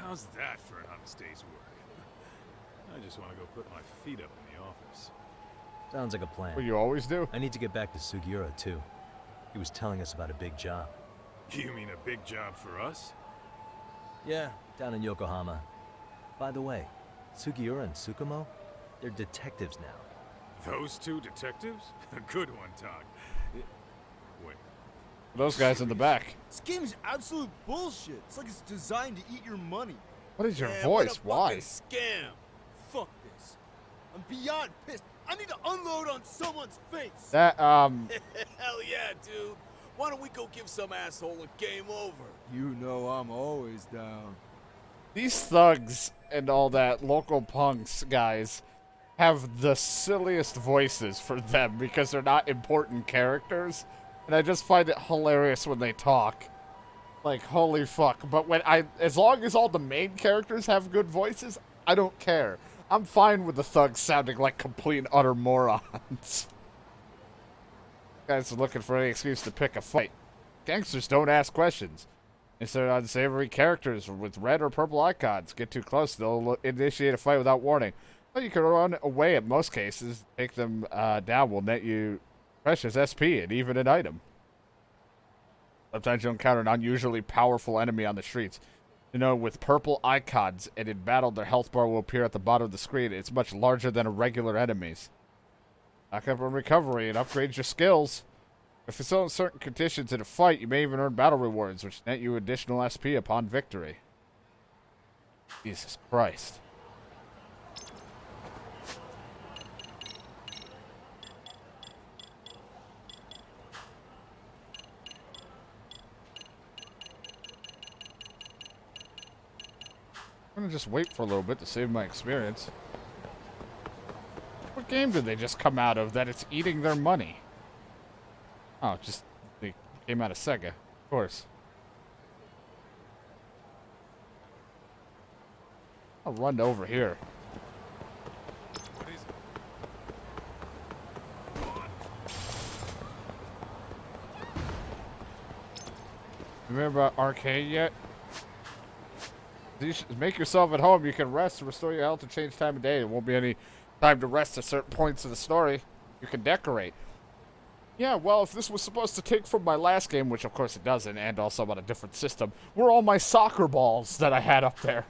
How's that for an honest day's work? I just want to go put my feet up in the office. Sounds like a plan. What you always do? I need to get back to Sugiura, too. He was telling us about a big job. You mean a big job for us? Yeah, down in Yokohama. By the way, Sugiura and Tsukumo, they're detectives now. Those two detectives? A good one, Todd. Wait. Those guys in the back. This game is absolute bullshit. It's like it's designed to eat your money. What is your Man, voice? what a Why? fucking scam. Fuck this. I'm beyond pissed. I need to unload on someone's face. That Hell yeah, dude. Why don't we go give some asshole a game over? You know I'm always down. these thugs and all that local punks guys have the silliest voices for them because they're not important characters, and I just find it hilarious when they talk. Like, holy fuck. But as long as all the main characters have good voices, I don't care. I'm fine with the thugs sounding like complete and utter morons. Guys are looking for any excuse to pick a fight. Gangsters don't ask questions. Instead of unsavory characters with red or purple icons get too close, they'll initiate a fight without warning. Well, you can run away in most cases. Take them down will net you precious SP and even an item. Sometimes you'll encounter an unusually powerful enemy on the streets. You know, with purple icons, and in battle, their health bar will appear at the bottom of the screen. It's much larger than regular enemies. Knock up on recovery and upgrade your skills. If it's on certain conditions in a fight, you may even earn battle rewards, which net you additional SP upon victory. Jesus Christ. I'm gonna just wait for a little bit to save my experience. What game did they just come out of that it's eating their money? Oh, just they came out of Sega, of course. I'll run over here. What is it? Remember arcade yet? You should make yourself at home. You can rest to restore your health and change time of day. There won't be any time to rest at certain points of the story. You can decorate. Yeah, well, if this was supposed to take from my last game, which of course it doesn't, and also on a different system, were all my soccer balls that I had up there.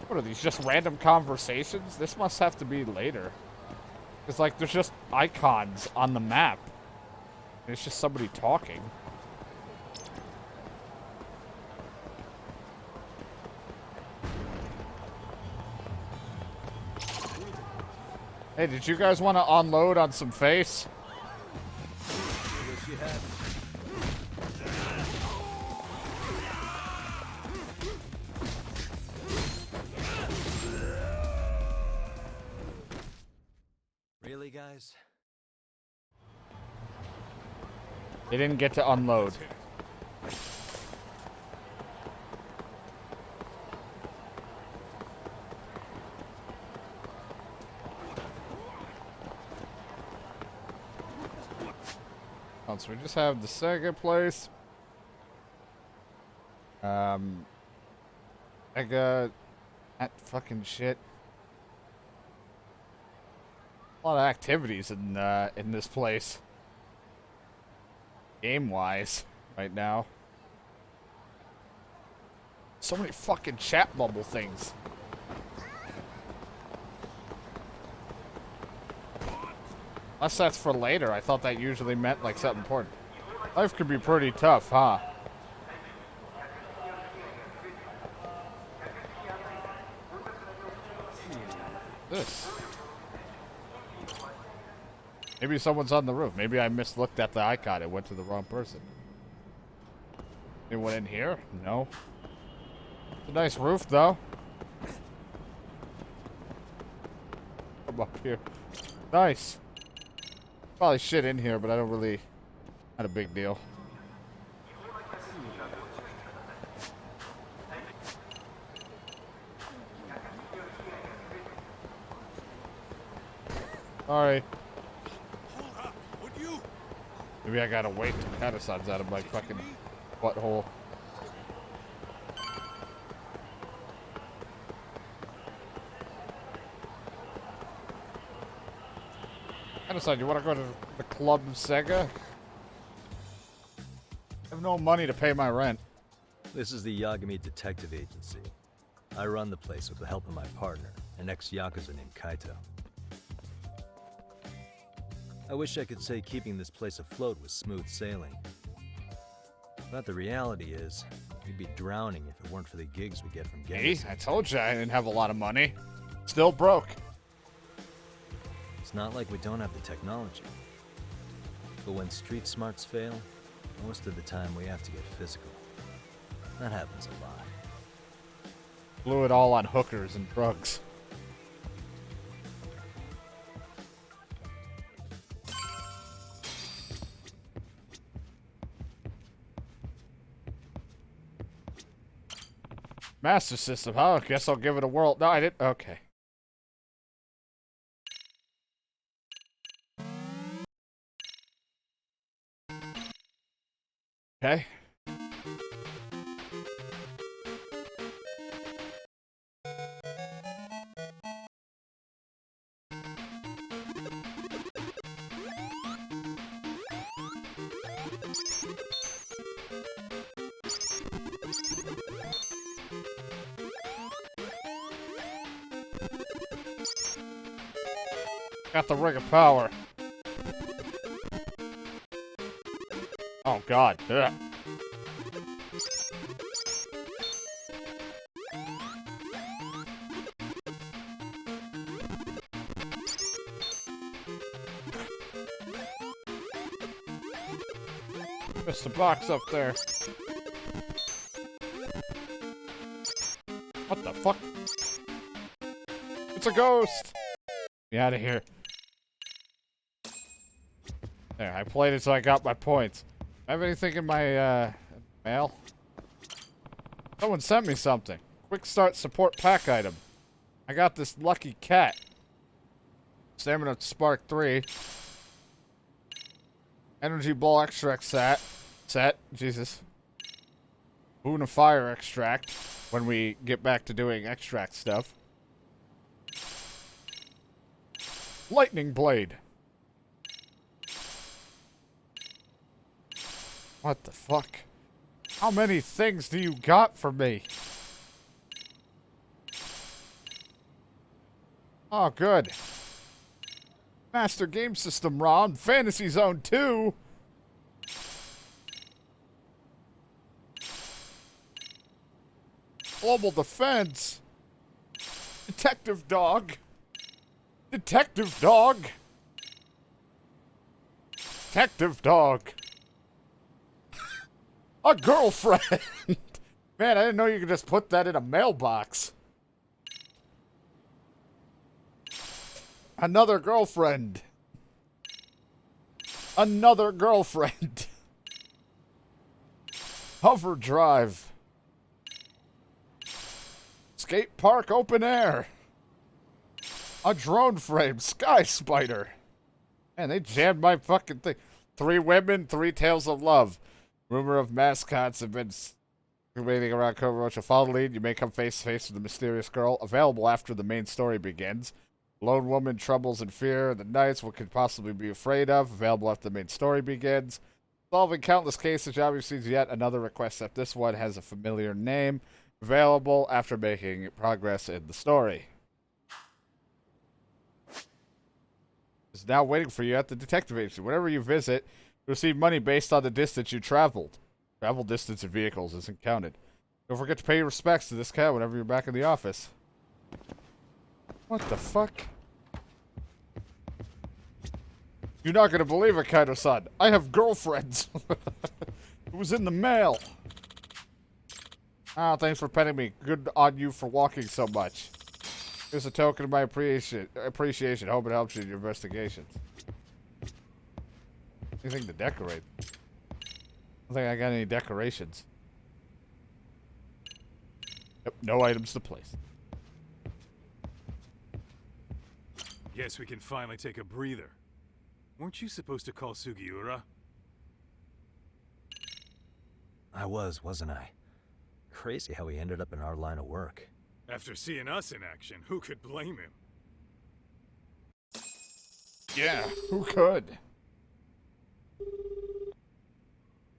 What are these, just random conversations? This must have to be later. It's like, there's just icons on the map. It's just somebody talking. Hey, did you guys want to unload on some face? Really, guys? They didn't get to unload. Oh, so we just have the Sega place. Sega, that fucking shit. A lot of activities in this place. Game-wise, right now. So many fucking chat bubble things. Unless that's for later. I thought that usually meant like something important. Life could be pretty tough, huh? This. Maybe someone's on the roof. Maybe I mislooked at the icon. It went to the wrong person. Anyone in here? No. It's a nice roof, though. Come up here. Nice. Probably shit in here, but I don't really... Not a big deal. Sorry. Maybe I gotta wait till Kata-san's out of my fucking butthole. Genocide, you want to go to the Club Sega? I have no money to pay my rent. This is the Yagami Detective Agency. I run the place with the help of my partner, an ex-Yakuza named Kaito. I wish I could say keeping this place afloat was smooth sailing. But the reality is, we'd be drowning if it weren't for the gigs we get from Hey, gangs. I told you I didn't have a lot of money. Still broke. It's not like we don't have the technology. But when street smarts fail, most of the time we have to get physical. That happens a lot. Blew it all on hookers and drugs. Master System, huh? Guess I'll give it a whirl. No, I didn't. Okay. Okay. Got the ring of power. Oh God. Ugh. Missed the box up there. What the fuck? It's a ghost! Get out of here. There, I played it so I got my points. I have anything in my, mail? Someone sent me something. Quick start support pack item. I got this lucky cat. Stamina Spark 3. Energy Ball Extract set. Jesus. Boon of Fire Extract. When we get back to doing extract stuff. Lightning Blade. What the fuck? How many things do you got for me? Oh, good. Master Game System ROM. Fantasy Zone 2. Global Defense. Detective Dog. Detective Dog. Detective Dog. A girlfriend! Man, I didn't know you could just put that in a mailbox. Another girlfriend. Another girlfriend. Hover Drive. Skate Park Open Air. A drone frame. Sky Spider. Man, they jammed my fucking thing. 3 women, 3 tales of love. Rumor of mascots have been circulating around Overwatch. A follow lead, you may come face to face with the mysterious girl. Available after the main story begins. Lone woman troubles and fear in the nights. What could possibly be afraid of? Available after the main story begins. Solving countless cases. Obviously, yet another request that this one has a familiar name. Available after making progress in the story. Is now waiting for you at the detective agency. Whenever you visit, you receive money based on the distance you traveled. Travel distance in vehicles isn't counted. Don't forget to pay your respects to this cat whenever you're back in the office. What the fuck? You're not gonna believe it, Kaito-san. I have girlfriends. It was in the mail. Ah, thanks for petting me. Good on you for walking so much. Here's a token of my appreciation. Hope it helps you in your investigations. Anything to decorate? I don't think I got any decorations. Yep, no items to place. Guess we can finally take a breather. Weren't you supposed to call Sugiura? I wasn't I? Crazy how he ended up in our line of work. After seeing us in action, who could blame him? Yeah, who could?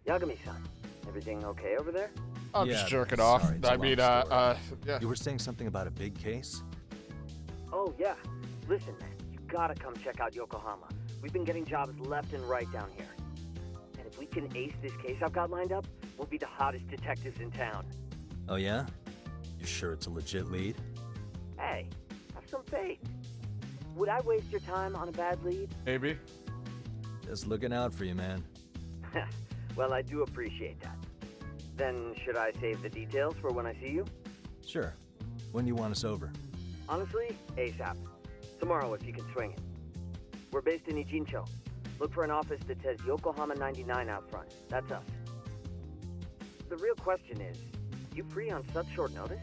Yagami-san, everything okay over there? I'm Yeah, just jerking off. sorry, it's a I long mean, story. yeah. You were saying something about a big case? Oh, yeah. Listen, man, you gotta come check out Yokohama. We've been getting jobs left and right down here. And if we can ace this case I've got lined up, we'll be the hottest detectives in town. Oh yeah? You sure it's a legit lead? Hey, have some faith. Would I waste your time on a bad lead? Maybe. Just looking out for you, man. Well, I do appreciate that. Then should I save the details for when I see you? Sure. When do you want us over? Honestly, ASAP. Tomorrow if you can swing it. We're based in Ichincho. Look for an office that says Yokohama 99 out front. That's us. The real question is, you free on such short notice?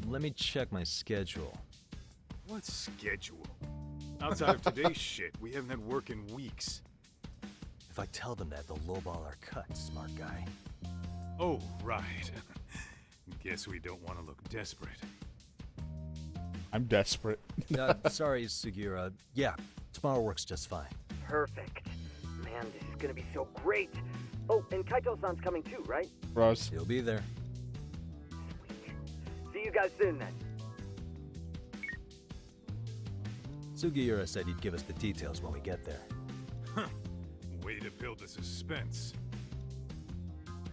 Let me check my schedule. What schedule? Outside of today's shit, we haven't had work in weeks. If I tell them that, they'll lowball our cut, smart guy. Oh, right. Guess we don't want to look desperate. I'm desperate. Sorry, Sugiura. Yeah, tomorrow works just fine. Perfect. Man, this is gonna be so great. Oh, and Kaito-san's coming too, right? Rose. He'll be there. Sweet. See you guys soon then. Sugiura said he'd give us the details when we get there. Huh. Way to build the suspense.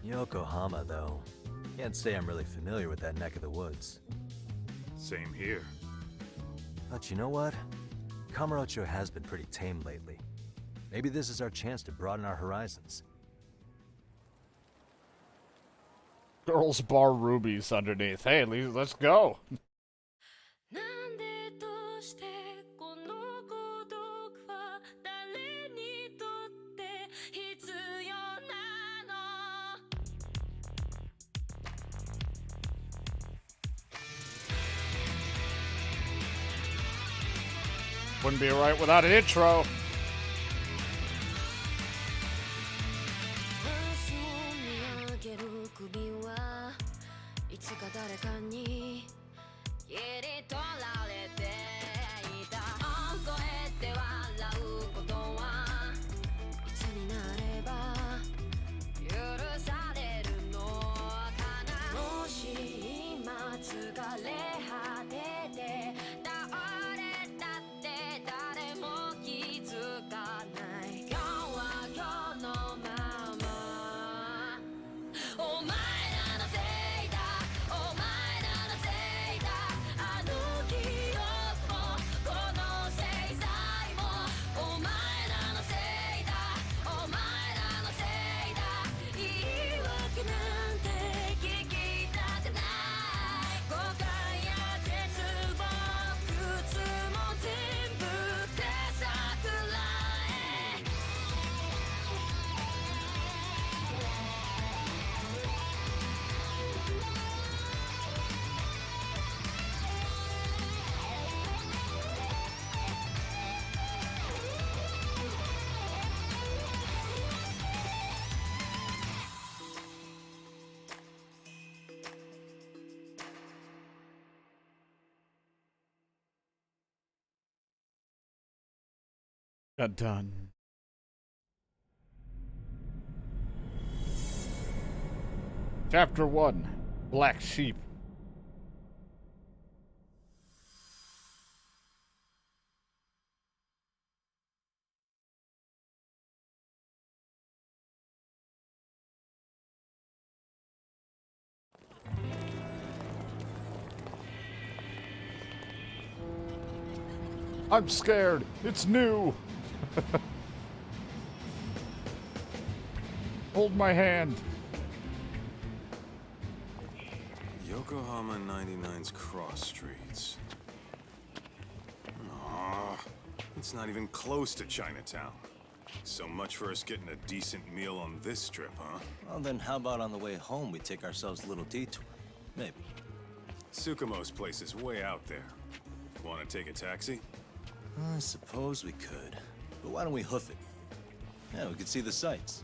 Yokohama, though. Can't say I'm really familiar with that neck of the woods. Same here. But you know what? Kamurocho has been pretty tame lately. Maybe this is our chance to broaden our horizons. Girls Bar Rubies underneath. Hey, let's go. なんでどうしてこの孤独は誰にとって必要なの Wouldn't be right without an intro. 足を見上げる首はいつか誰かに切り取られていた大声で笑うことはいつになれば許されるのかなもし今疲れ果てて倒れたって誰も気づかない今日は今日のままお前らのせいだお前らのせいだあの記憶もこの制裁もお前らのせいだお前らのせいだ言い訳なんて聞きたくない誤解や絶望苦痛も全部手さくらえ Dun dun. Chapter 1 Black Sheep. I'm scared. It's new. Hold my hand. Yokohama 99's cross streets. Aw, it's not even close to Chinatown. So much for us getting a decent meal on this trip, huh? Well, then how about on the way home we take ourselves a little detour? Maybe. Tsukumo's place is way out there. Want to take a taxi? I suppose we could. But why don't we hoof it? Yeah, we could see the sights.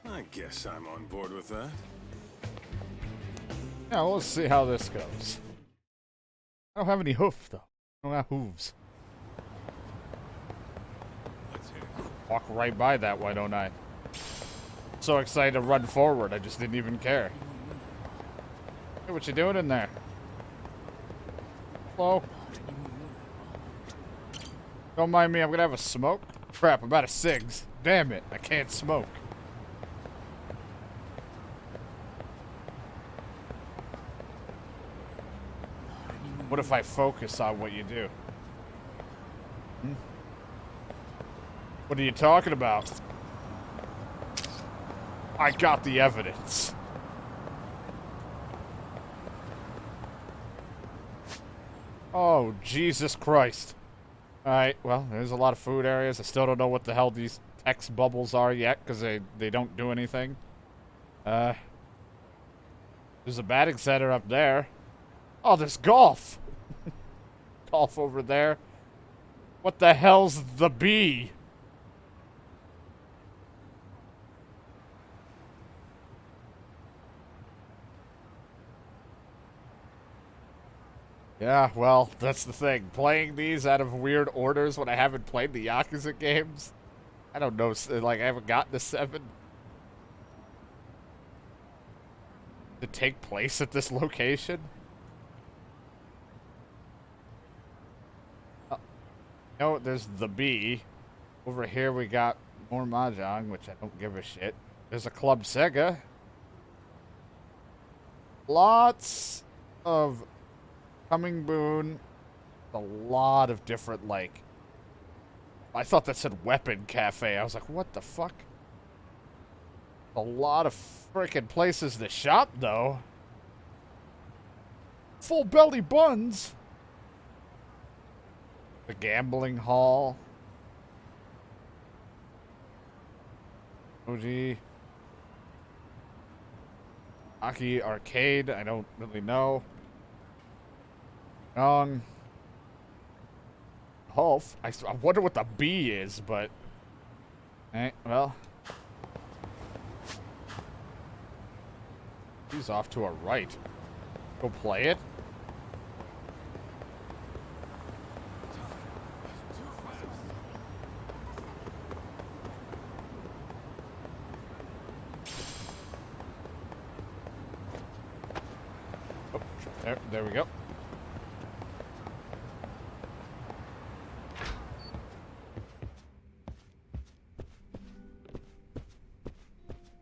I guess I'm on board with that. Yeah, let's see how this goes. I don't have any hoof, though. I don't have hooves. Walk right by that, why don't I? So excited to run forward, I just didn't even care. Hey, what you doing in there? Hello? Don't mind me, I'm gonna have a smoke. Crap, I'm out of cigs. Damn it, I can't smoke. What if I focus on what you do? Hmm? What are you talking about? I got the evidence. Oh, Jesus Christ. Alright, well, there's a lot of food areas. I still don't know what the hell these text bubbles are yet, because they don't do anything. There's a batting center up there. Oh, there's golf. Golf over there. What the hell's the bee? Yeah, well, that's the thing. Playing these out of weird orders when I haven't played the Yakuza games. I don't know, like, I haven't gotten to 7. To take place at this location? No, there's the B. Over here we got more Mahjong, which I don't give a shit. There's a Club Sega. Lots of Coming Boon. A lot of different, like... I thought that said Weapon Cafe. I was like, what the fuck? A lot of frickin' places to shop, though. Full belly buns. The gambling hall. OG. Aki Arcade, I don't really know. Hulf. I wonder what the B is, but... Alright, well. He's off to our right. Go play it. Oh, there we go.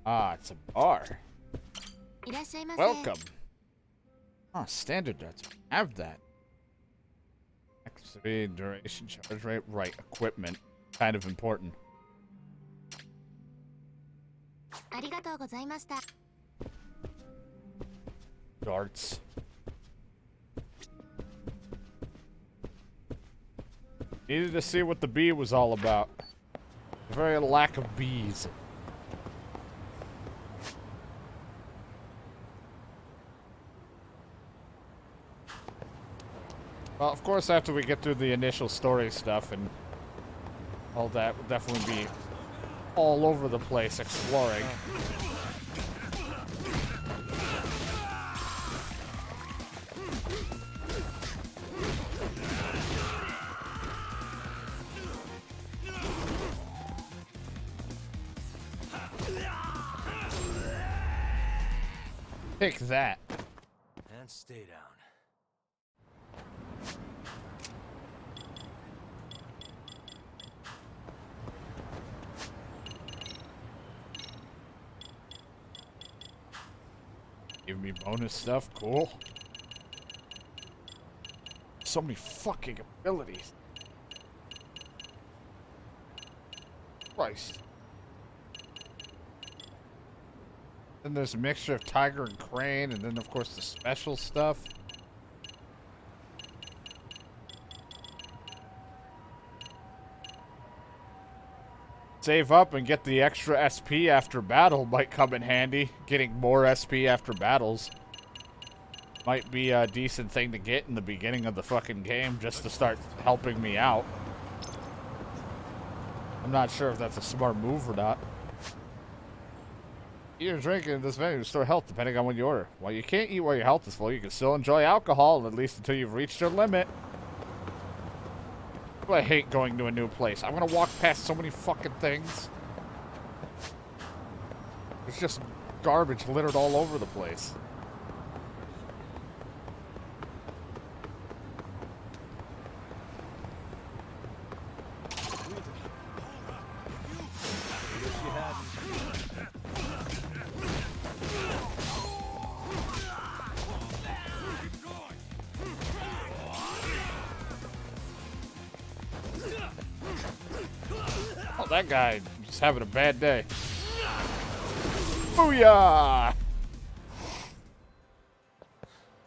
Ah, it's a bar. Welcome. Ah, standard does have that. Activity, duration, charge rate, right. Equipment. Kind of important. Darts. Needed to see what the bee was all about. The very lack of bees. Well, of course, after we get through the initial story stuff and all that, we'll definitely be all over the place exploring. Pick that. And stay down. Give me bonus stuff, cool. So many fucking abilities. Christ. Then there's a mixture of Tiger and Crane, and then of course the special stuff. Save up and get the extra SP after battle might come in handy. Getting more SP after battles might be a decent thing to get in the beginning of the fucking game just to start helping me out. I'm not sure if that's a smart move or not. Eat or drink in this venue to restore health depending on what you order. While you can't eat while your health is full, you can still enjoy alcohol, at least until you've reached your limit. I hate going to a new place. I'm gonna walk past so many fucking things. There's just garbage littered all over the place. Oh, that guy just having a bad day. Booyah!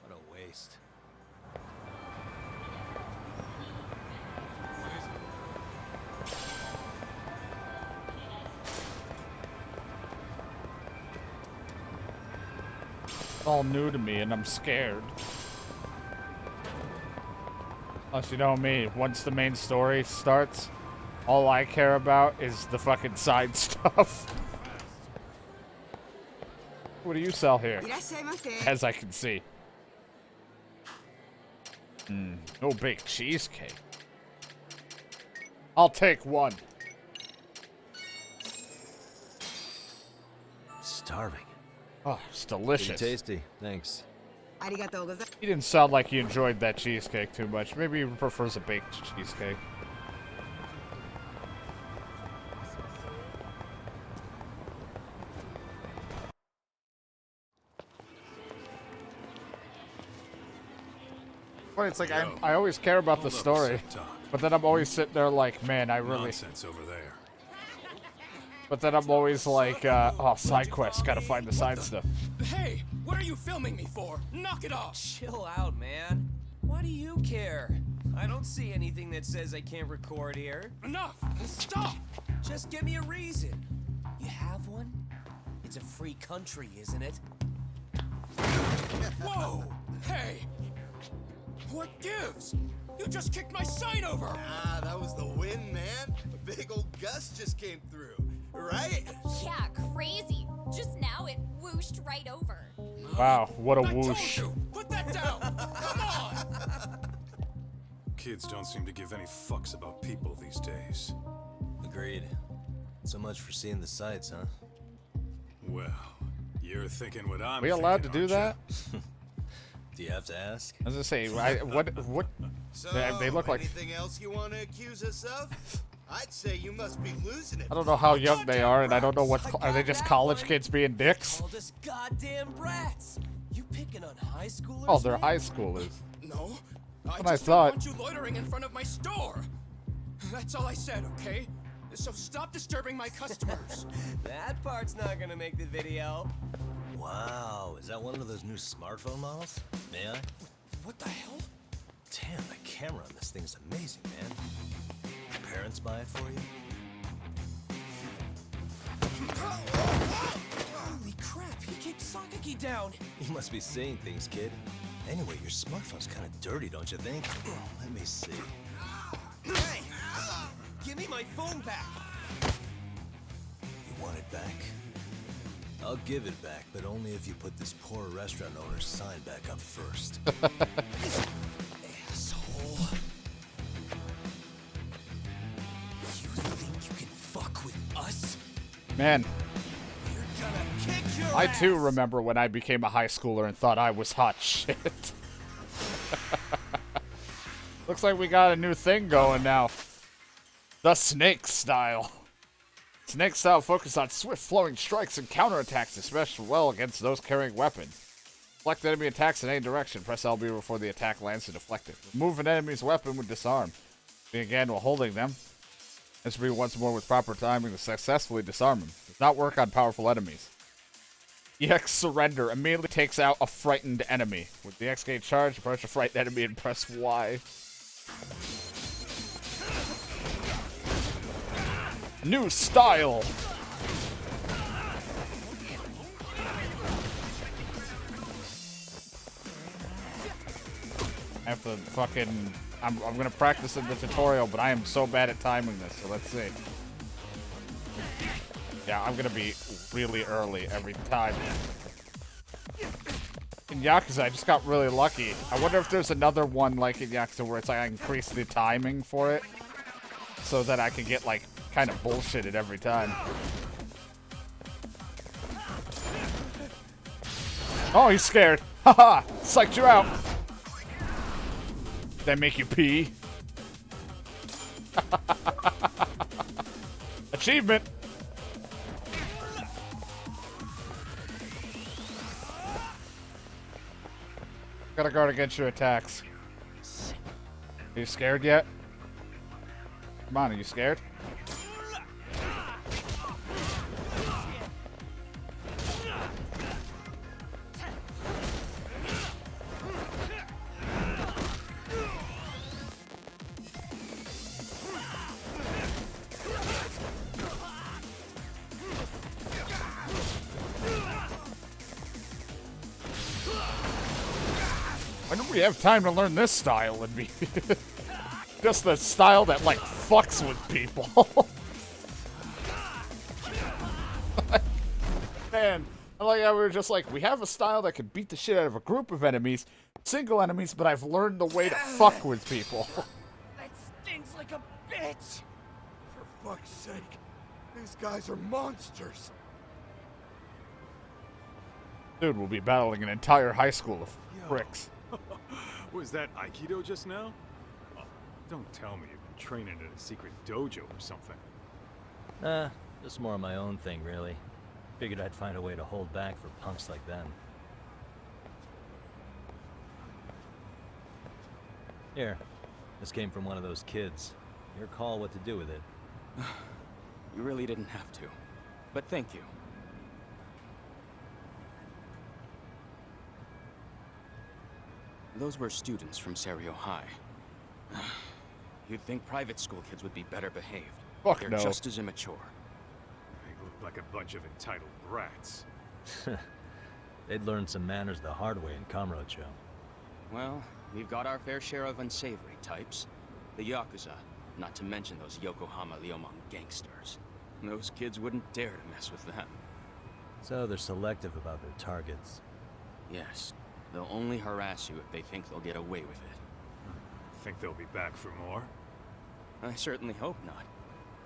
What a waste. It's all new to me and I'm scared. Plus, you know me, once the main story starts, all I care about is the fucking side stuff. What do you sell here? As I can see. No baked cheesecake. I'll take one. Starving. Oh, it's Pretty delicious. tasty. Thanks. He didn't sound like he enjoyed that cheesecake too much. Maybe he prefers a baked cheesecake. But it's like I always care about the story, but then I'm always sitting there like, man, I really. Nonsense over there. But then I'm always like, oh, side quest, gotta find the side stuff. Hey, what are you filming me for? Knock it off! Chill out, man. Why do you care? I don't see anything that says I can't record here. Enough! Stop! Just give me a reason. You have one? It's a free country, isn't it? Whoa! Hey! What gives? You just kicked my sign over! Ah, that was the wind, man. A big old gust just came through, right? Yeah, crazy. Just now it whooshed right over. Wow, what a I whoosh. told you! Put that down! Come on! Kids don't seem to give any fucks about people these days. Agreed. So much for seeing the sights, huh? Well, you're thinking what I'm Are we allowed to thinking, do aren't that? Do you have to ask? I was gonna say, what? So, They look like. anything else you want to accuse us of? I'd say you must be losing it. I don't know how young they are, and I don't know what. Are they just college kids being dicks? Called us goddamn brats. You picking on high schoolers? Oh, they're man? high schoolers. No, What I I just thought. don't want you loitering in front of my store. That's all I said, okay? So stop disturbing my customers. That part's not gonna make the video. Wow, is that one of those new smartphone models? May I? What the hell? Damn, the camera on this thing's amazing, man. Your parents buy it for you? Holy crap, he kicked Sakaki down. You must be seeing things, kid. Anyway, your smartphone's kind of dirty, don't you think? Let me see. Hey, give me my phone back. You want it back? I'll give it back, but only if you put this poor restaurant owner's sign back up first. Asshole. You think you can fuck with us? Man, You're gonna kick your I too ass. remember when I became a high schooler and thought I was hot shit. Looks like we got a new thing going now. The snake style. Snake style focus on swift flowing strikes and counterattacks, especially well against those carrying weapons. Deflect enemy attacks in any direction. Press LB before the attack lands to deflect it. Remove an enemy's weapon with disarm. Again while holding them. This will be once more with proper timing to successfully disarm them. Does not work on powerful enemies. EX surrender immediately takes out a frightened enemy. With the X gate charge, approach a frightened enemy and press Y. New style! I have to fucking... I'm gonna practice in the tutorial, but I am so bad at timing this, so let's see. Yeah, I'm gonna be really early every time. In Yakuza, I just got really lucky. I wonder if there's another one like in Yakuza where it's like I increase the timing for it. so that I can get, like, kind of bullshitted every time. Oh, he's scared. Haha! Psyched you out. That make you pee? Achievement! Gotta guard against your attacks. Are you scared yet? Come on, are you scared? When do we have time to learn this style and be just the style that like fucks with people? Man, I like how we were just like, we have a style that can beat the shit out of a group of enemies, single enemies, but I've learned the way to fuck with people. That stings like a bitch! For fuck's sake, these guys are monsters. Dude, we'll be battling an entire high school of pricks. Was that Aikido just now? Oh, don't tell me you've been training at a secret dojo or something. Just more of my own thing, really. Figured I'd find a way to hold back for punks like them. Here, this came from one of those kids. Your call what to do with it. You really didn't have to. But thank you. Those were students from Serio High. You'd think private school kids would be better behaved. Fuck They're no. just as immature. They look like a bunch of entitled brats. They'd learned some manners the hard way in Kamurocho. Well, we've got our fair share of unsavory types. The Yakuza, not to mention those Yokohama Liomon gangsters. Those kids wouldn't dare to mess with them. So they're selective about their targets. Yes, they'll only harass you if they think they'll get away with it. Think they'll be back for more? I certainly hope not.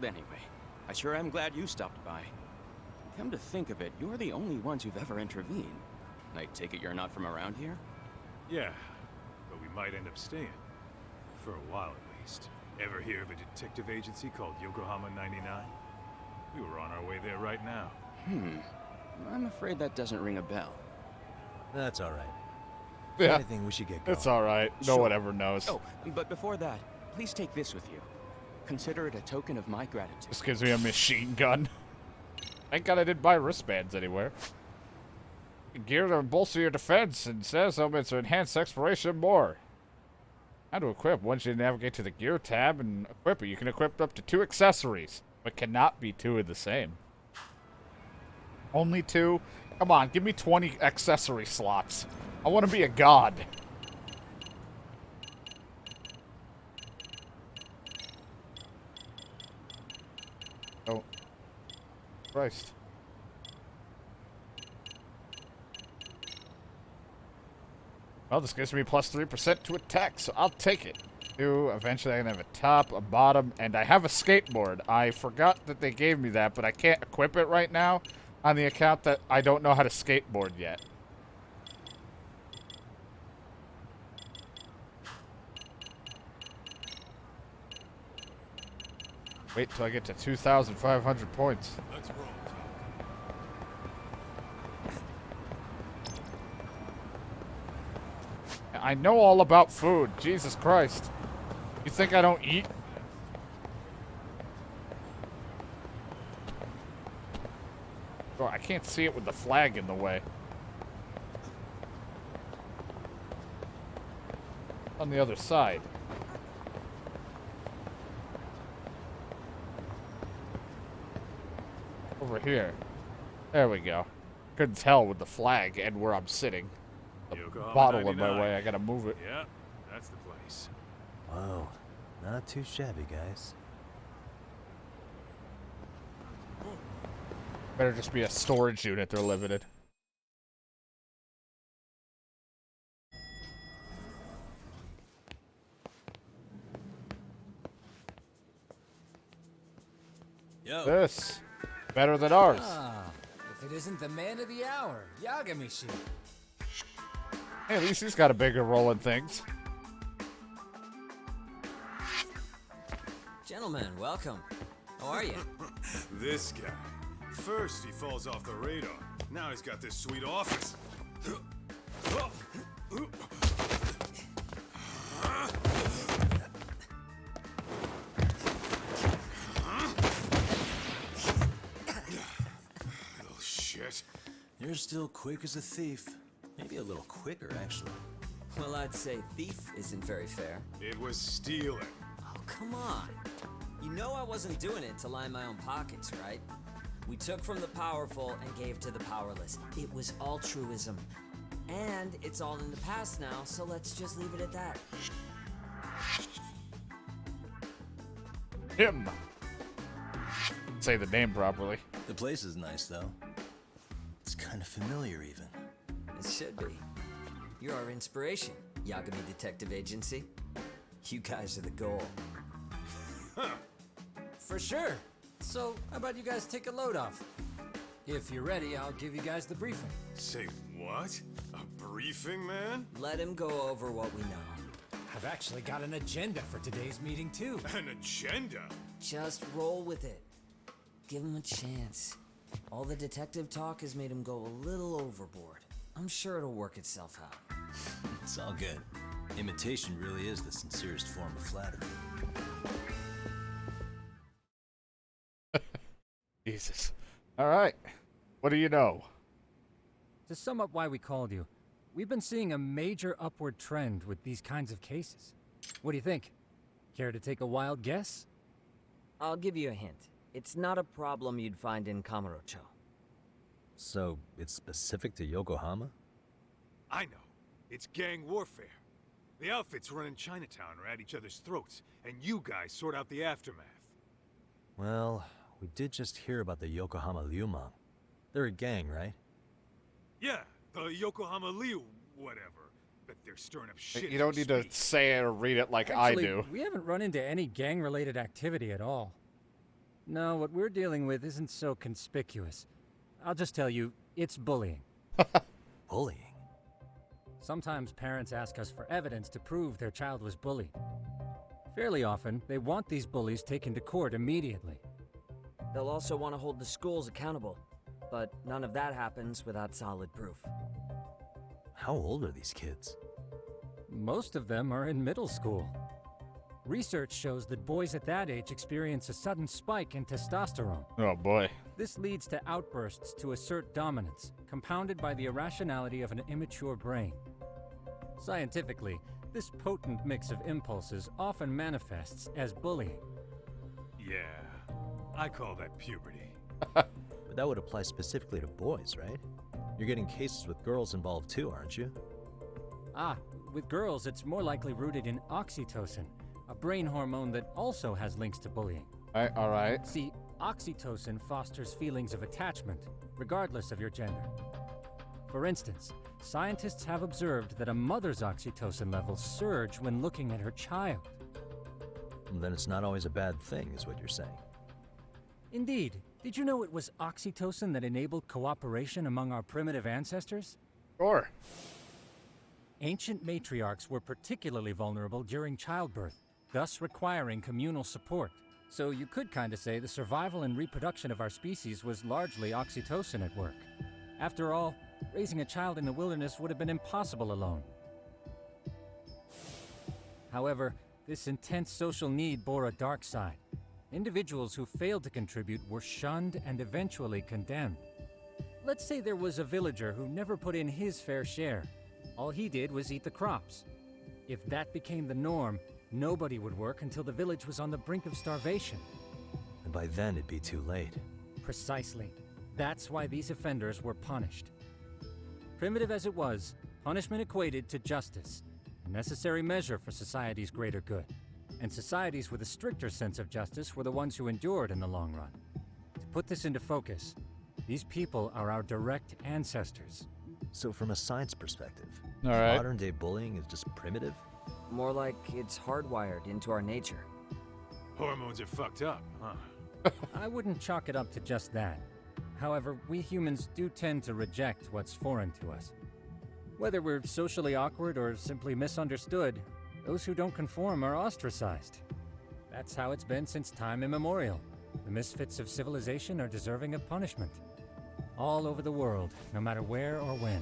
Anyway, I sure am glad you stopped by. Come to think of it, you're the only ones who've ever intervened. I take it you're not from around here? Yeah, but we might end up staying. For a while at least. Ever hear of a detective agency called Yokohama 99? We were on our way there right now. I'm afraid that doesn't ring a bell. That's alright. Yeah. Anything we should get going. It's alright. No one ever knows. Oh, but before that, please take this with you. Consider it a token of my gratitude. This gives me a machine gun. Thank God I didn't buy wristbands anywhere. Gear to bolster your defense and says elements to enhance exploration more. How to equip. Once you navigate to the gear tab and equip it, you can equip up to 2 accessories, but cannot be 2 of the same. Only 2? Come on, give me 20 accessory slots. I want to be a god. Oh. Christ. Well, this gives me plus 3% to attack, so I'll take it. Eventually I can have a top, a bottom, and I have a skateboard. I forgot that they gave me that, but I can't equip it right now on the account that I don't know how to skateboard yet. Wait till I get to 2,500 points. Let's roll. I know all about food. Jesus Christ. You think I don't eat? Oh, I can't see it with the flag in the way. On the other side. Over here. There we go. Couldn't tell with the flag and where I'm sitting. The Yokohama bottle in 99. my way. I gotta move it. Yeah, that's the place. Whoa, not too shabby, guys. Better just be a storage unit they're living in. Yo. This. Better than ours. Ah, if it isn't the man of the hour, Yagamishi. Hey, at least he's got a bigger role in things. Gentlemen, welcome. How are you? This guy. First he falls off the radar. Now he's got this sweet office. Little shit. You're still quick as a thief. Maybe a little quicker, actually. Well, I'd say thief isn't very fair. It was stealing. Oh, come on. You know I wasn't doing it to line my own pockets, right? We took from the powerful and gave to the powerless. It was altruism. And it's all in the past now, so let's just leave it at that. Him. Say the name properly. The place is nice, though. It's kind of familiar, even. It should be. You're our inspiration, Yagami Detective Agency. You guys are the goal. For sure. So, how about you guys take a load off? If you're ready, I'll give you guys the briefing. Say what? A briefing, man? Let him go over what we know. I've actually got an agenda for today's meeting, too. An agenda? Just roll with it. Give him a chance. All the detective talk has made him go a little overboard. I'm sure it'll work itself out. It's all good. Imitation really is the sincerest form of flattery. Jesus. All right. What do you know? To sum up why we called you, we've been seeing a major upward trend with these kinds of cases. What do you think? Care to take a wild guess? I'll give you a hint. It's not a problem you'd find in Kamurocho. So, it's specific to Yokohama? I know. It's gang warfare. The outfits running Chinatown are at each other's throats, and you guys sort out the aftermath. Well, we did just hear about the Yokohama Liumang. They're a gang, right? Yeah, the Yokohama Liu, whatever. Bet they're stirring up shit. You don't need to say it or read it like Actually, I do. We haven't run into any gang-related activity at all. No, what we're dealing with isn't so conspicuous. I'll just tell you, it's bullying. Bullying? Sometimes parents ask us for evidence to prove their child was bullied. Fairly often, they want these bullies taken to court immediately. They'll also want to hold the schools accountable, but none of that happens without solid proof. How old are these kids? Most of them are in middle school. Research shows that boys at that age experience a sudden spike in testosterone. Oh boy. This leads to outbursts to assert dominance, compounded by the irrationality of an immature brain. Scientifically, this potent mix of impulses often manifests as bullying. Yeah, I call that puberty. But that would apply specifically to boys, right? You're getting cases with girls involved too, aren't you? Ah, with girls it's more likely rooted in oxytocin, a brain hormone that also has links to bullying. All right. See, oxytocin fosters feelings of attachment, regardless of your gender. For instance, scientists have observed that a mother's oxytocin levels surge when looking at her child. Then it's not always a bad thing, is what you're saying. Indeed. Did you know it was oxytocin that enabled cooperation among our primitive ancestors? Sure. Ancient matriarchs were particularly vulnerable during childbirth, thus requiring communal support. So you could kinda say the survival and reproduction of our species was largely oxytocin at work. After all, raising a child in the wilderness would have been impossible alone. However, this intense social need bore a dark side. Individuals who failed to contribute were shunned and eventually condemned. Let's say there was a villager who never put in his fair share. All he did was eat the crops. If that became the norm, nobody would work until the village was on the brink of starvation. And by then it'd be too late. Precisely. That's why these offenders were punished. Primitive as it was, punishment equated to justice, a necessary measure for society's greater good. And societies with a stricter sense of justice were the ones who endured in the long run. To put this into focus, these people are our direct ancestors. So from a science perspective, all right, modern-day bullying is just primitive? More like it's hardwired into our nature. Hormones are fucked up, huh? I wouldn't chalk it up to just that. However, we humans do tend to reject what's foreign to us. Whether we're socially awkward or simply misunderstood, those who don't conform are ostracized. That's how it's been since time immemorial. The misfits of civilization are deserving of punishment. All over the world, no matter where or when.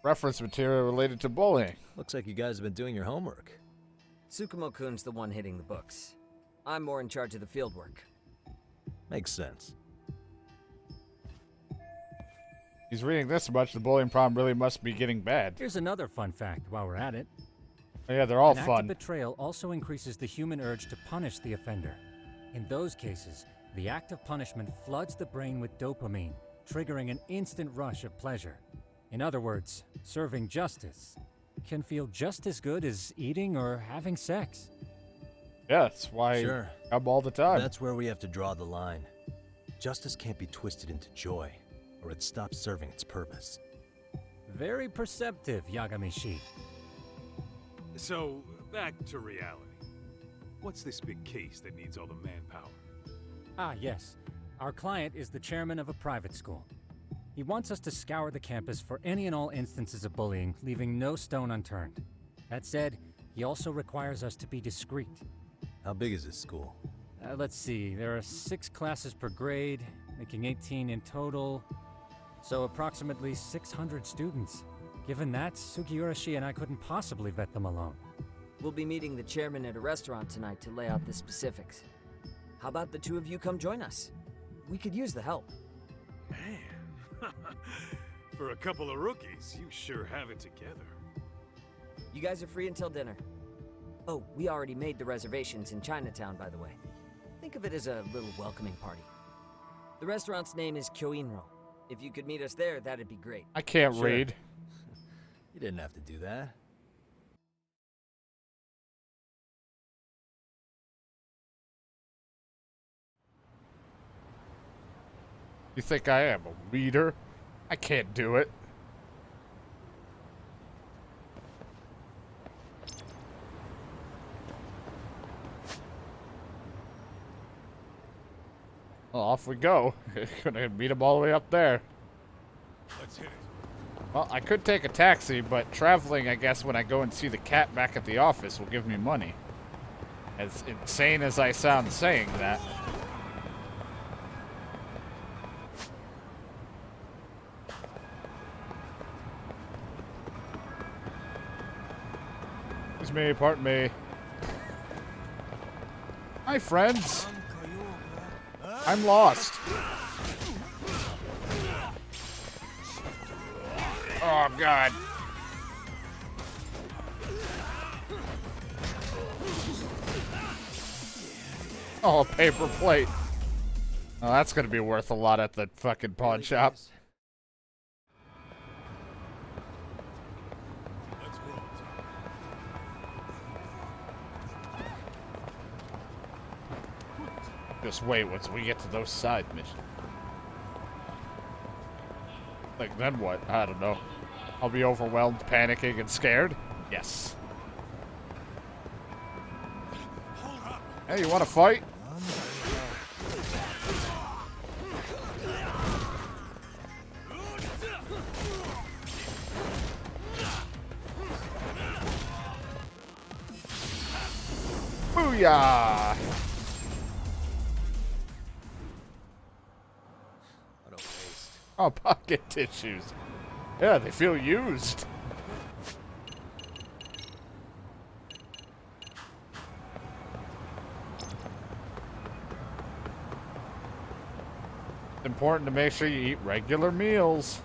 Reference material related to bullying. Looks like you guys have been doing your homework. Tsukumo-kun's the one hitting the books. I'm more in charge of the fieldwork. Makes sense. He's reading this much, the bullying problem really must be getting bad. Here's another fun fact while we're at it. Oh, yeah, they're all An act fun. of betrayal also increases the human urge to punish the offender. In those cases, the act of punishment floods the brain with dopamine, triggering an instant rush of pleasure. In other words, serving justice can feel just as good as eating or having sex. Yeah, that's why Sure. I'm all the time. That's where we have to draw the line. Justice can't be twisted into joy, or it stops serving its purpose. Very perceptive, Yagami-shi. So, back to reality. What's this big case that needs all the manpower? Ah, yes. Our client is the chairman of a private school. He wants us to scour the campus for any and all instances of bullying, leaving no stone unturned. That said, he also requires us to be discreet. How big is this school? Let's see, there are 6 classes per grade, making 18 in total. So approximately 600 students. Given that, Sugiurashi and I couldn't possibly vet them alone. We'll be meeting the chairman at a restaurant tonight to lay out the specifics. How about the two of you come join us? We could use the help. Man, for a couple of rookies, you sure have it together. You guys are free until dinner. Oh, we already made the reservations in Chinatown, by the way. Think of it as a little welcoming party. The restaurant's name is Kyoinro. If you could meet us there, that'd be great. I can't Sure. read. You didn't have to do that. You think I am a reader? I can't do it. Well, off we go. Gonna meet him all the way up there. Let's hit it. Well, I could take a taxi, but traveling, I guess, when I go and see the cat back at the office will give me money. As insane as I sound saying that. Excuse me, pardon me. Hi, friends. I'm lost. Oh, God. Oh, a paper plate. Oh, that's gonna be worth a lot at the fucking pawn shop. Let's roll. Just wait once we get to those side missions. Like, then what? I don't know. I'll be overwhelmed, panicking, and scared? Yes. Hey, you want to fight? Booyah! What a waste. Oh, pocket tissues. Yeah, they feel used. It's important to make sure you eat regular meals.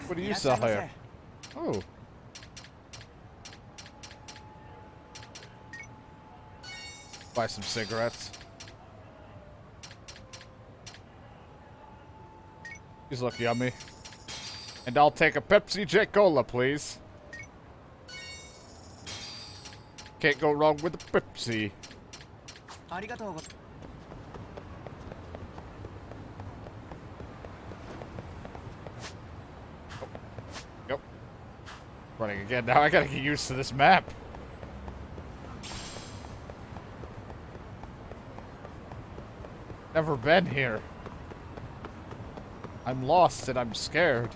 What do you sell here? Oh. Buy some cigarettes. These look yummy. And I'll take a Pepsi J-Cola, please. Can't go wrong with a Pepsi. Running again. Now I gotta get used to this map. Never been here. I'm lost and I'm scared.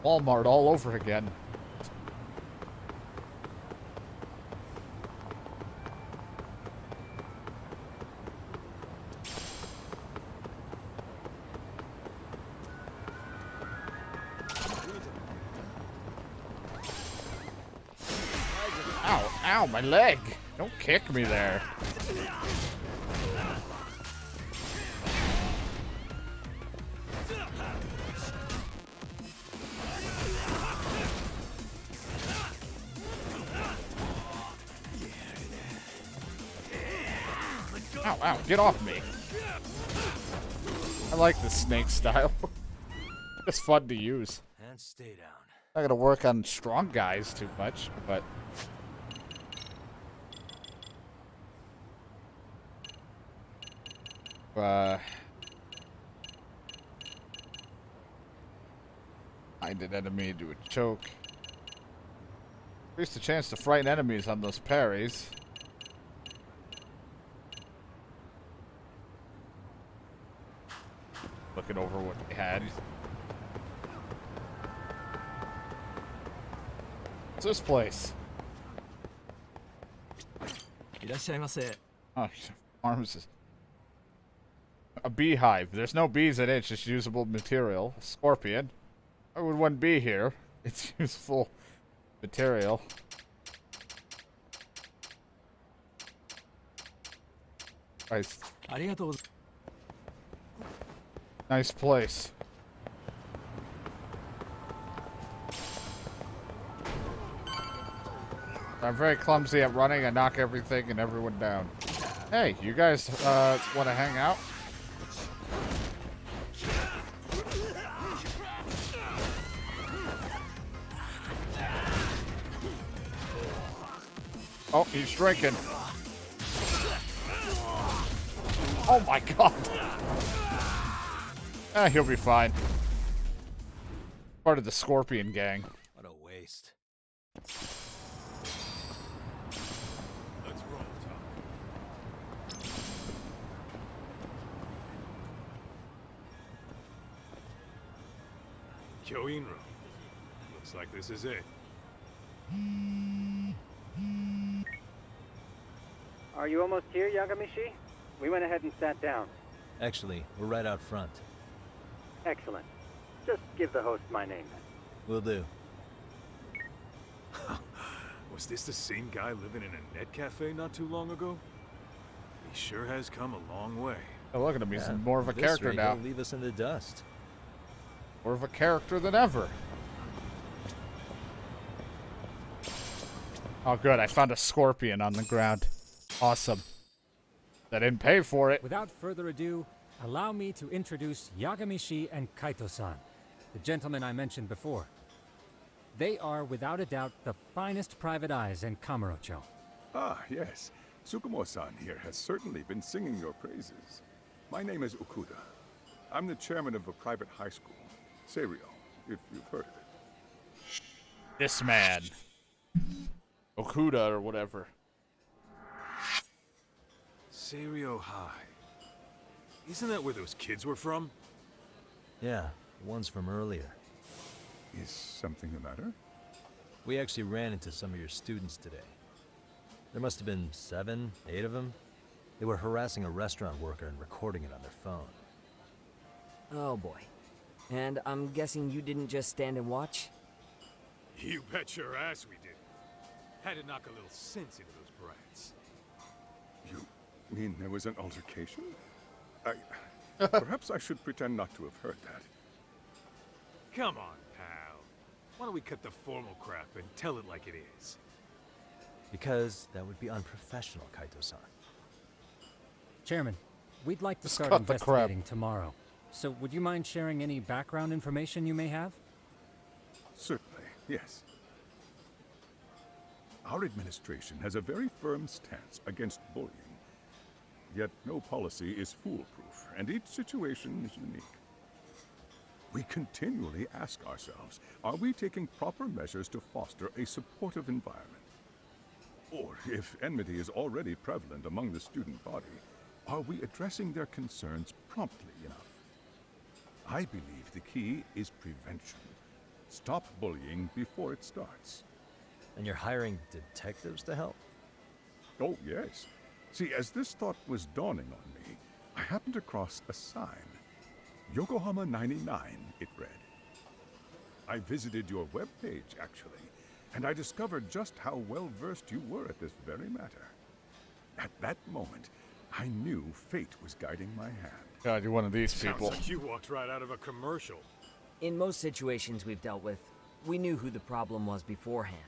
Walmart all over again. Ow, ow, my leg. Don't kick me there. Ow, ow, get off me. I like the snake style. It's fun to use. And stay down. Not gonna work on strong guys too much, but... Find an enemy, do a choke. Increase the chance to frighten enemies on those parries. Looking over what they had. What's this place? Oh, pharmacist. A beehive. There's no bees in it, it's just usable material. A scorpion. Why would one be here? It's useful material. Nice. Nice place. I'm very clumsy at running. I knock everything and everyone down. Hey, you guys want to hang out? Oh, he's drinking. Oh my god. He'll be fine. Part of the Scorpion gang. What a waste. Let's roll, Tom. Kyoinro. Looks like this is it. Are you almost here, Yagamishi? We went ahead and sat down. Actually, we're right out front. Excellent. Just give the host my name then. Will do. Was this the same guy living in a net cafe not too long ago? He sure has come a long way. Oh, look at him. He's Yeah, more of a at this character rate, now. he'll leave us in the dust. More of a character than ever. Oh, good. I found a scorpion on the ground. Awesome. I didn't pay for it. Without further ado, allow me to introduce Yagamishi and Kaito-san, the gentlemen I mentioned before. They are, without a doubt, the finest private eyes in Kamurocho. Ah, yes. Tsukumo-san here has certainly been singing your praises. My name is Okuda. I'm the chairman of a private high school, Seiryo, if you've heard of it. This man. Okuda or whatever. Seiryo High. Isn't that where those kids were from? Yeah, the ones from earlier. Is something the matter? We actually ran into some of your students today. There must have been 7, 8 of them. They were harassing a restaurant worker and recording it on their phone. Oh boy. And I'm guessing you didn't just stand and watch? You bet your ass we did. Had to knock a little sense into those brats. You mean there was an altercation? Perhaps I should pretend not to have heard that. Come on, pal. Why don't we cut the formal crap and tell it like it is? Because that would be unprofessional, Kaito-san. Chairman, we'd like to Just start cut the crap. investigating tomorrow. So would you mind sharing any background information you may have? Certainly, yes. Our administration has a very firm stance against bullying. Yet no policy is foolproof, and each situation is unique. we continually ask ourselves, are we taking proper measures to foster a supportive environment? Or, if enmity is already prevalent among the student body, are we addressing their concerns promptly enough? I believe the key is prevention. Stop bullying before it starts. And you're hiring detectives to help? Oh, yes. See, as this thought was dawning on me, I happened across a sign. Yokohama 99, it read. I visited your webpage, actually, and I discovered just how well-versed you were at this very matter. At that moment, I knew fate was guiding my hand. God, you're one of these people. Sounds like you walked right out of a commercial. In most situations we've dealt with, we knew who the problem was beforehand.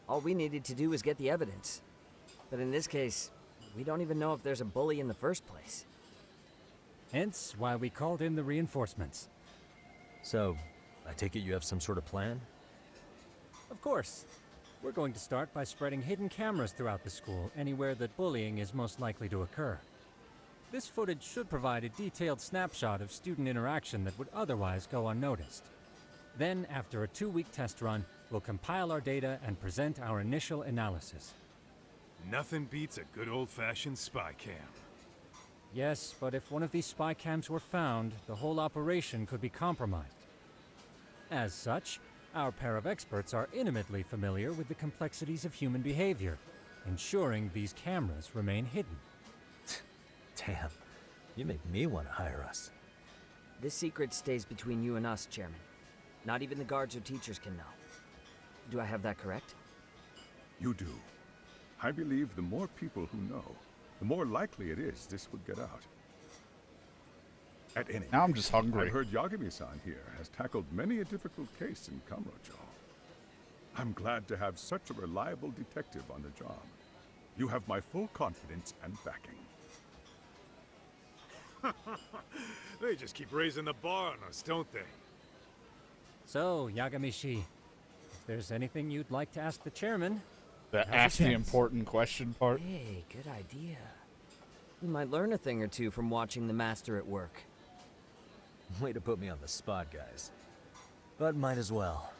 All we needed to do was get the evidence. But in this case, we don't even know if there's a bully in the first place. Hence why we called in the reinforcements. So, I take it you have some sort of plan? Of course. We're going to start by spreading hidden cameras throughout the school, anywhere that bullying is most likely to occur. This footage should provide a detailed snapshot of student interaction that would otherwise go unnoticed. Then, after a 2-week test run, we'll compile our data and present our initial analysis. Nothing beats a good old-fashioned spy cam. Yes, but if one of these spy cams were found, the whole operation could be compromised. As such, our pair of experts are intimately familiar with the complexities of human behavior, ensuring these cameras remain hidden. Damn, you make me want to hire us. This secret stays between you and us, Chairman. Not even the guards or teachers can know. Do I have that correct? You do. I believe the more people who know, the more likely it is this would get out. At any Now I'm just hungry. I've heard Yagami-san here has tackled many a difficult case in Kamurocho. I'm glad to have such a reliable detective on the job. You have my full confidence and backing. They just keep raising the bar on us, don't they? So, Yagami-shi, if there's anything you'd like to ask the chairman... Ask the important question part. Hey, good idea. You might learn a thing or two from watching the master at work. Way to put me on the spot, guys. But might as well.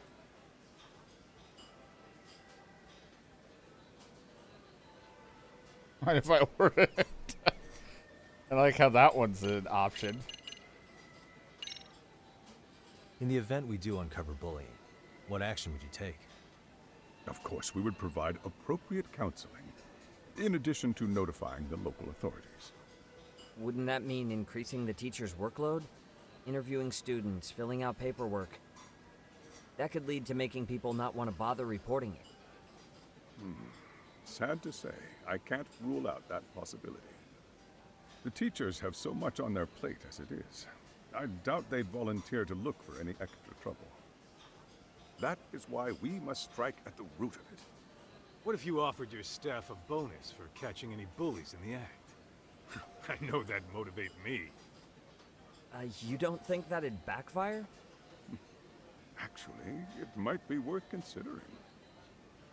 Mind if I order it? I like how that one's an option. In the event we do uncover bullying, what action would you take? Of course, we would provide appropriate counseling, in addition to notifying the local authorities. Wouldn't that mean increasing the teacher's workload? Interviewing students, filling out paperwork. That could lead to making people not want to bother reporting it. Sad to say, I can't rule out that possibility. The teachers have so much on their plate as it is. I doubt they'd volunteer to look for any extra trouble. That is why we must strike at the root of it. What if you offered your staff a bonus for catching any bullies in the act? I know that'd motivate me. You don't think that'd backfire? Actually, it might be worth considering.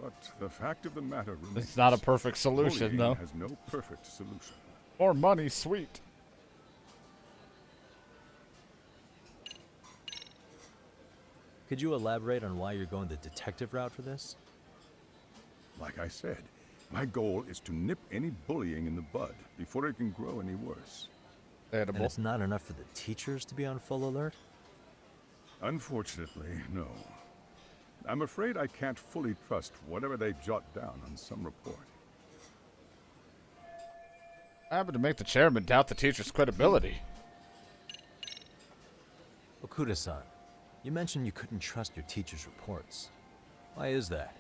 But the fact of the matter remains... It's not a perfect solution, bullying though. has no perfect solution. More money, sweet. Could you elaborate on why you're going the detective route for this? Like I said, my goal is to nip any bullying in the bud before it can grow any worse. And it's not enough for the teachers to be on full alert? Unfortunately, no. I'm afraid I can't fully trust whatever they jot down on some report. I happen to make the chairman doubt the teacher's credibility. Okuda-san, you mentioned you couldn't trust your teacher's reports. Why is that?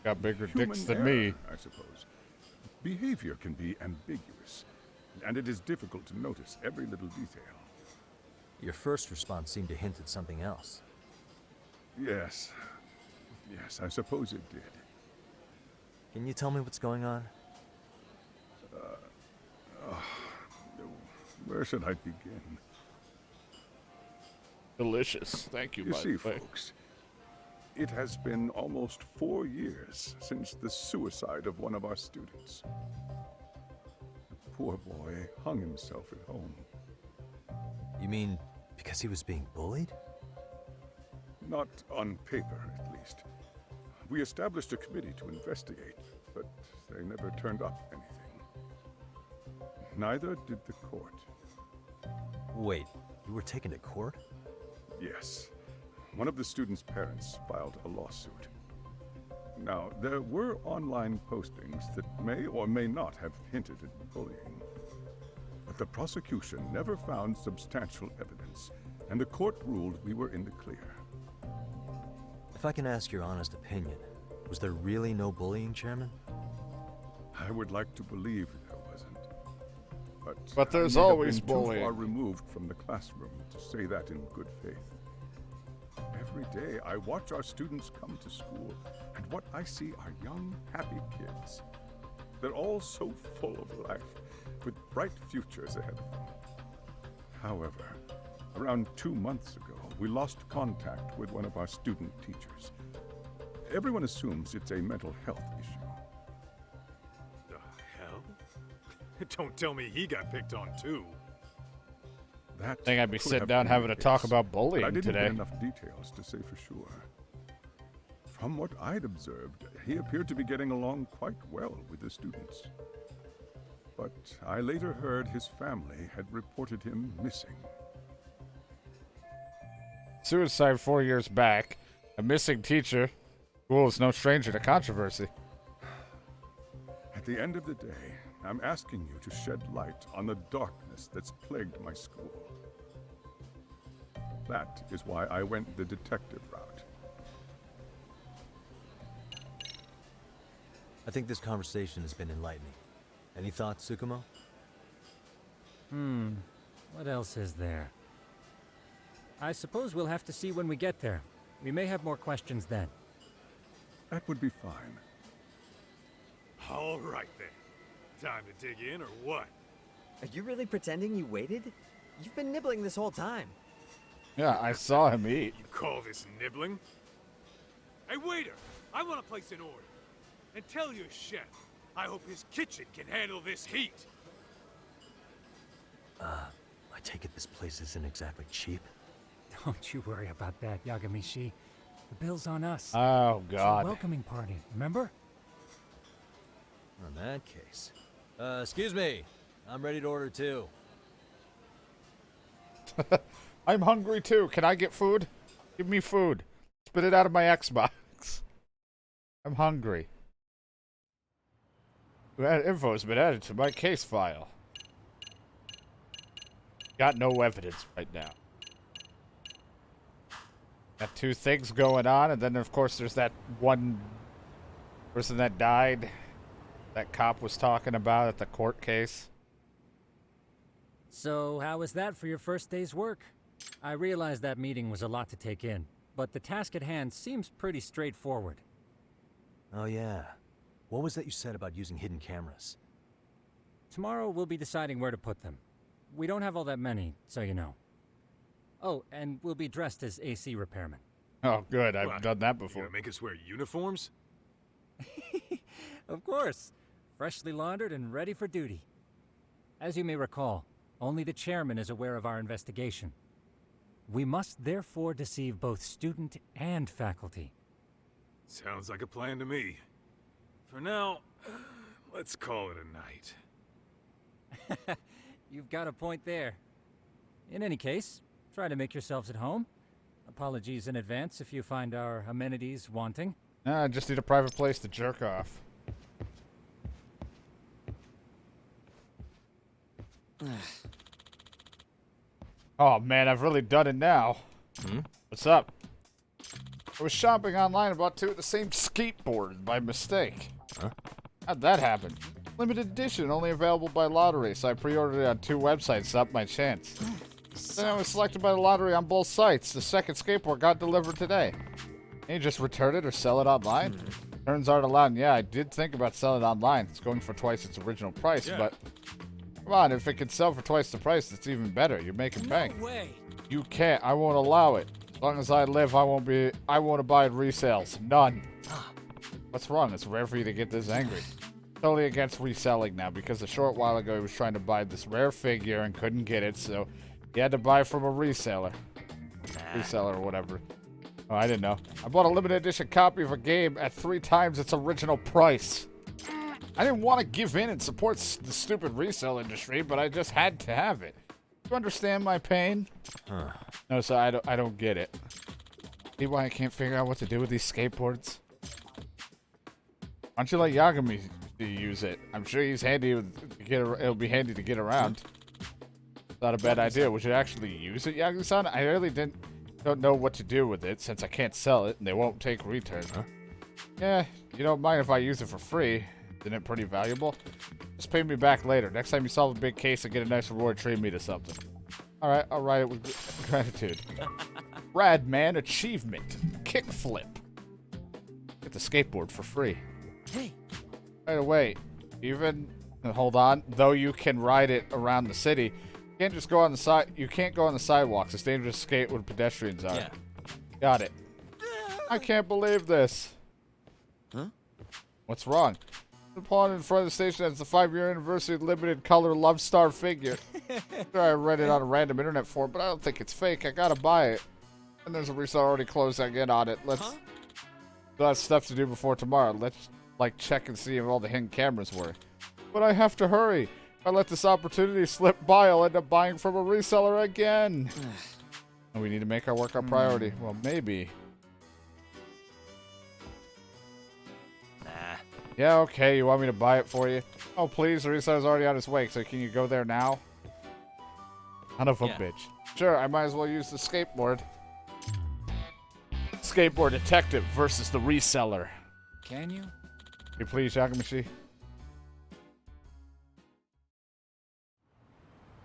Got bigger Human dicks than error, me. I suppose. Behavior can be ambiguous, and it is difficult to notice every little detail. Your first response seemed to hint at something else. Yes. Yes, I suppose it did. Can you tell me what's going on? Where should I begin? Delicious. Thank you, You by see, the way. folks, it has been almost 4 years since the suicide of one of our students. The poor boy hung himself at home. You mean Because he was being bullied? Not on paper, at least. We established a committee to investigate, but they never turned up anything. Neither did the court. Wait, you were taken to court? Yes. One of the students' parents filed a lawsuit. Now, there were online postings that may or may not have hinted at bullying. But the prosecution never found substantial evidence, and the court ruled we were in the clear. If I can ask your honest opinion, was there really no bullying, Chairman? I would like to believe there wasn't. But there's I may have always been bullying. too far removed from the classroom to say that in good faith. Every day, I watch our students come to school, and what I see are young, happy kids. They're all so full of life, with bright futures ahead of them. However, around 2 months ago, we lost contact with one of our student teachers. Everyone assumes it's a mental health issue. The hell? Don't tell me he got picked on too. That I think I'd be could sitting have down been having the to talk case, about but bullying I didn't today. get enough details to say for sure. From what I'd observed, he appeared to be getting along quite well with the students. But I later heard his family had reported him missing. Suicide 4 years back. A missing teacher. School is no stranger to controversy. At the end of the day, I'm asking you to shed light on the darkness that's plagued my school. That is why I went the detective route. I think this conversation has been enlightening. Any thoughts, Tsukumo? What else is there? I suppose we'll have to see when we get there. We may have more questions then. That would be fine. All right then. Time to dig in or what? Are you really pretending you waited? You've been nibbling this whole time. Yeah, I saw him eat. You call this nibbling? Hey waiter, I want to place an order. And tell your chef, I hope his kitchen can handle this heat. I take it this place isn't exactly cheap. Don't you worry about that, Yagamishi. The bill's on us. Oh, It's a God. welcoming party, remember? In that case. Excuse me. I'm ready to order too. I'm hungry too. Can I get food? Give me food. Spit it out of my Xbox. I'm hungry. That info has been added to my case file. Got no evidence right now. Got 2 things going on, and then of course there's that one person that died that cop was talking about at the court case. So, how was that for your first day's work? I realize that meeting was a lot to take in, but the task at hand seems pretty straightforward. Oh yeah. What was that you said about using hidden cameras? Tomorrow we'll be deciding where to put them. We don't have all that many, so you know. Oh, and we'll be dressed as AC repairmen. Oh, good. I've What? done that You before. gonna make us wear uniforms? Of course. Freshly laundered and ready for duty. As you may recall, only the chairman is aware of our investigation. We must therefore deceive both student and faculty. Sounds like a plan to me. For now, let's call it a night. You've got a point there. In any case, try to make yourselves at home. Apologies in advance if you find our amenities wanting. I just need a private place to jerk off. Oh man, I've really done it now. What's up? I was shopping online and bought 2 of the same skateboard by mistake. How'd that happen? Limited edition, only available by lottery, so I pre-ordered it on 2 websites to up my chance. Then I was selected by the lottery on both sites. The second skateboard got delivered today. Can you just return it or sell it online? Returns aren't allowed. And yeah, I did think about selling it online. It's going for twice its original price, Yeah. but come on, if it can sell for twice the price, it's even better. You're making bank. No way. You can't. I won't allow it. As long as I live, I won't abide resales. None. What's wrong? It's rare for you to get this angry. Totally against reselling now, because a short while ago he was trying to buy this rare figure and couldn't get it, so You had to buy from a reseller. Reseller or whatever. Oh, I didn't know. I bought a limited edition copy of a game at 3 times its original price. I didn't want to give in and support the stupid resale industry, but I just had to have it. You understand my pain? Huh. No, so I don't get it. See why I can't figure out what to do with these skateboards? Why don't you let Yagami use it? I'm sure he's handy to get. It'll be handy to get around. Not a bad idea. Would you actually use it, Yakuza-san? I really don't know what to do with it since I can't sell it and they won't take returns. Huh? Yeah, you don't mind if I use it for free? Isn't it pretty valuable? Just pay me back later. Next time you solve a big case and get a nice reward, treat me to something. Alright, I'll write it with gratitude. Rad man achievement. Kickflip. Get the skateboard for free. Hey. Right away. Hold on. Though you can ride it around the city, you can't just go on the side. You can't go on the sidewalks. It's dangerous to skate where pedestrians are. Yeah. Got it. I can't believe this. Huh? What's wrong? The pawn in front of the station has the 5-year anniversary limited color Love Star figure. Sure, I read it on a random internet forum, but I don't think it's fake. I gotta buy it. And there's a reseller already closing in on it. Let's got stuff to do before tomorrow. Let's check and see if all the hidden cameras work. But I have to hurry. If I let this opportunity slip by, I'll end up buying from a reseller again. And we need to make our work our priority. Well, maybe. Yeah, okay, you want me to buy it for you? Oh, please, the reseller's already on his way, so can you go there now? Son of a bitch. Sure, I might as well use the skateboard. Skateboard detective versus the reseller. Can you? Hey, please, Yakamashi.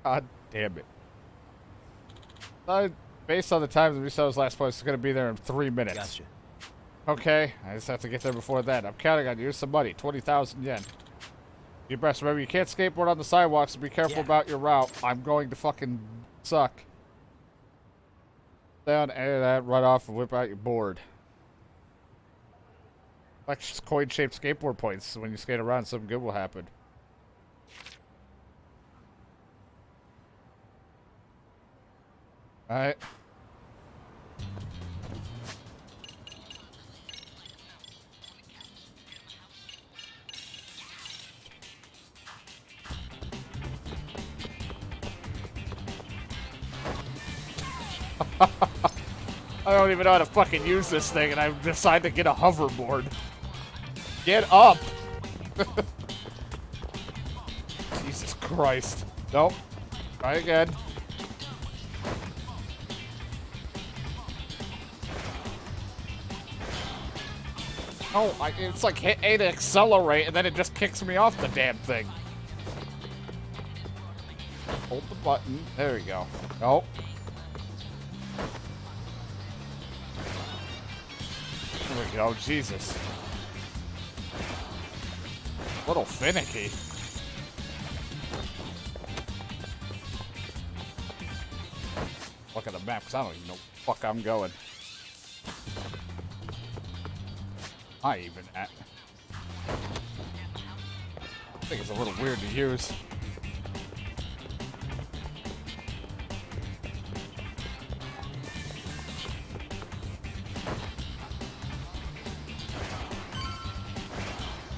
God damn it. Based on the time the reseller's last post, it's going to be there in 3 minutes. Gotcha. Okay, I just have to get there before then. I'm counting on you. Here's some money. 20,000 yen. You best remember, you can't skateboard on the sidewalks, so be careful about your route. I'm going to fucking suck. Down, air that, run off, and whip out your board. Like coin-shaped skateboard points. So when you skate around, something good will happen. Alright. I don't even know how to fucking use this thing, and I decide to get a hoverboard. Get up! Jesus Christ. Nope. Try again. Oh, it's like hit A to accelerate, and then it just kicks me off the damn thing. Hold the button. There we go. Nope. There we go. Jesus. A little finicky. Look at the map, because I don't even know where the fuck I'm going. I even at. I think it's a little weird to use.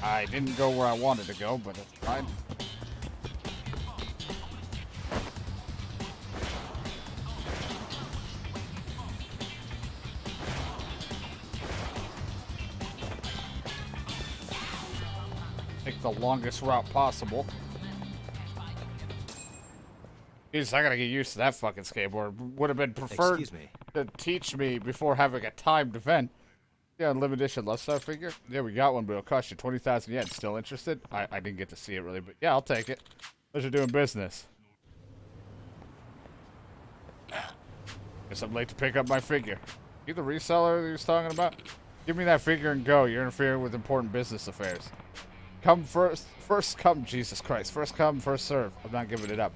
I didn't go where I wanted to go, but it's fine. Take the longest route possible. Jesus, I gotta get used to that fucking skateboard. Would have been preferred to teach me before having a timed event. Yeah, limited edition Love Star figure. Yeah, we got one, but it'll cost you 20,000 yen. Still interested? I didn't get to see it really, but yeah, I'll take it. Pleasure doing business. Guess I'm late to pick up my figure. You the reseller that he was talking about? Give me that figure and go. You're interfering with important business affairs. Come first. First come, Jesus Christ. First come, first serve. I'm not giving it up.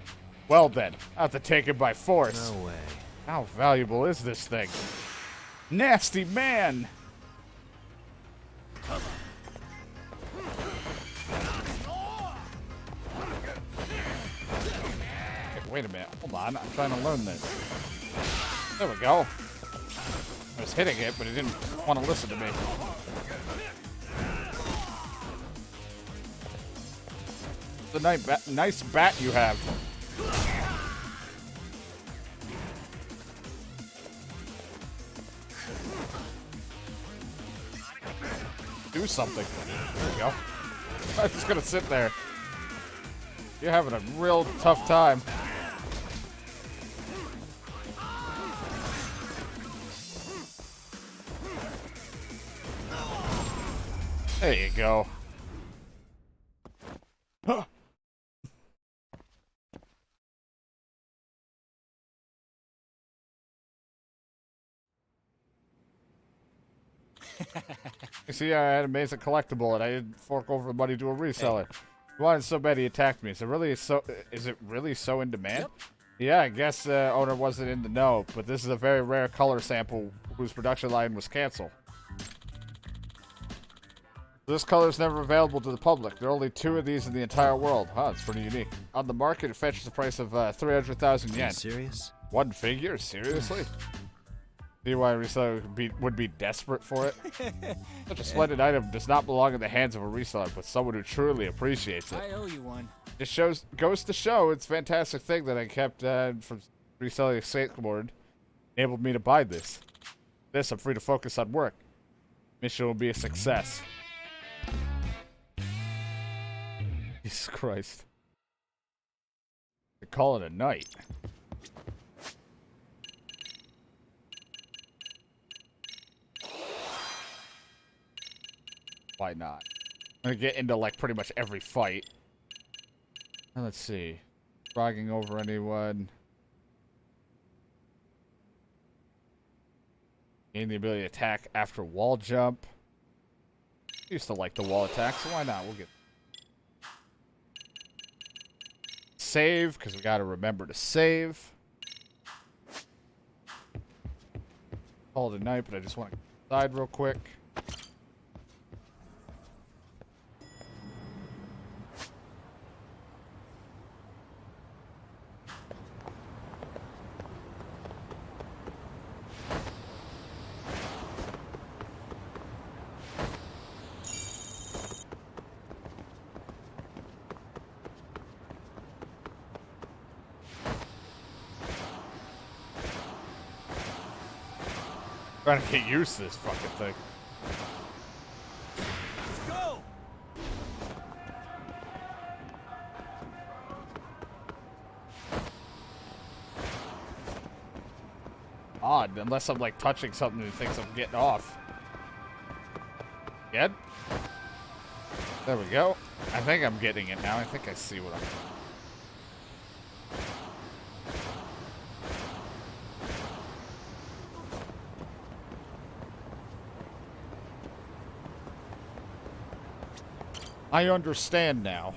Well then, I have to take it by force. No way. How valuable is this thing? Nasty man! wait a minute. Hold on. I'm trying to learn this. There we go. I was hitting it, but it didn't want to listen to me. The nice bat you have. Do something. There we go. I'm just gonna sit there. You're having a real tough time. There you go. You see, I had a amazing collectible, and I didn't fork over the money to a reseller. He wanted so bad he attacked me. Is it really so in demand? Yep. Yeah, I guess owner wasn't in the know, but this is a very rare color sample whose production line was canceled. This color is never available to the public. There are only 2 of these in the entire world. Huh, it's pretty unique. On the market, it fetches a price of 300,000 yen. Are you serious? One figure? Seriously? See why a reseller would be desperate for it? Such a splendid item does not belong in the hands of a reseller, but someone who truly appreciates it. I owe you one. It goes to show it's a fantastic thing that I kept from reselling a skateboard. Enabled me to buy this. I'm free to focus on work. Mission will be a success. Jesus Christ. They call it a night. Why not? I'm gonna get into like pretty much every fight. Now, let's see. Frogging over anyone. Gain the ability to attack after wall jump. Used to like the wall attack, so why not? We'll get save, because we gotta remember to save. Call it a night, but I just want to side real quick. Trying to get used to this fucking thing. Let's go! Odd, unless I'm like touching something and it thinks I'm getting off. Good? There we go. I think I'm getting it now. I think I see what I'm... I understand now.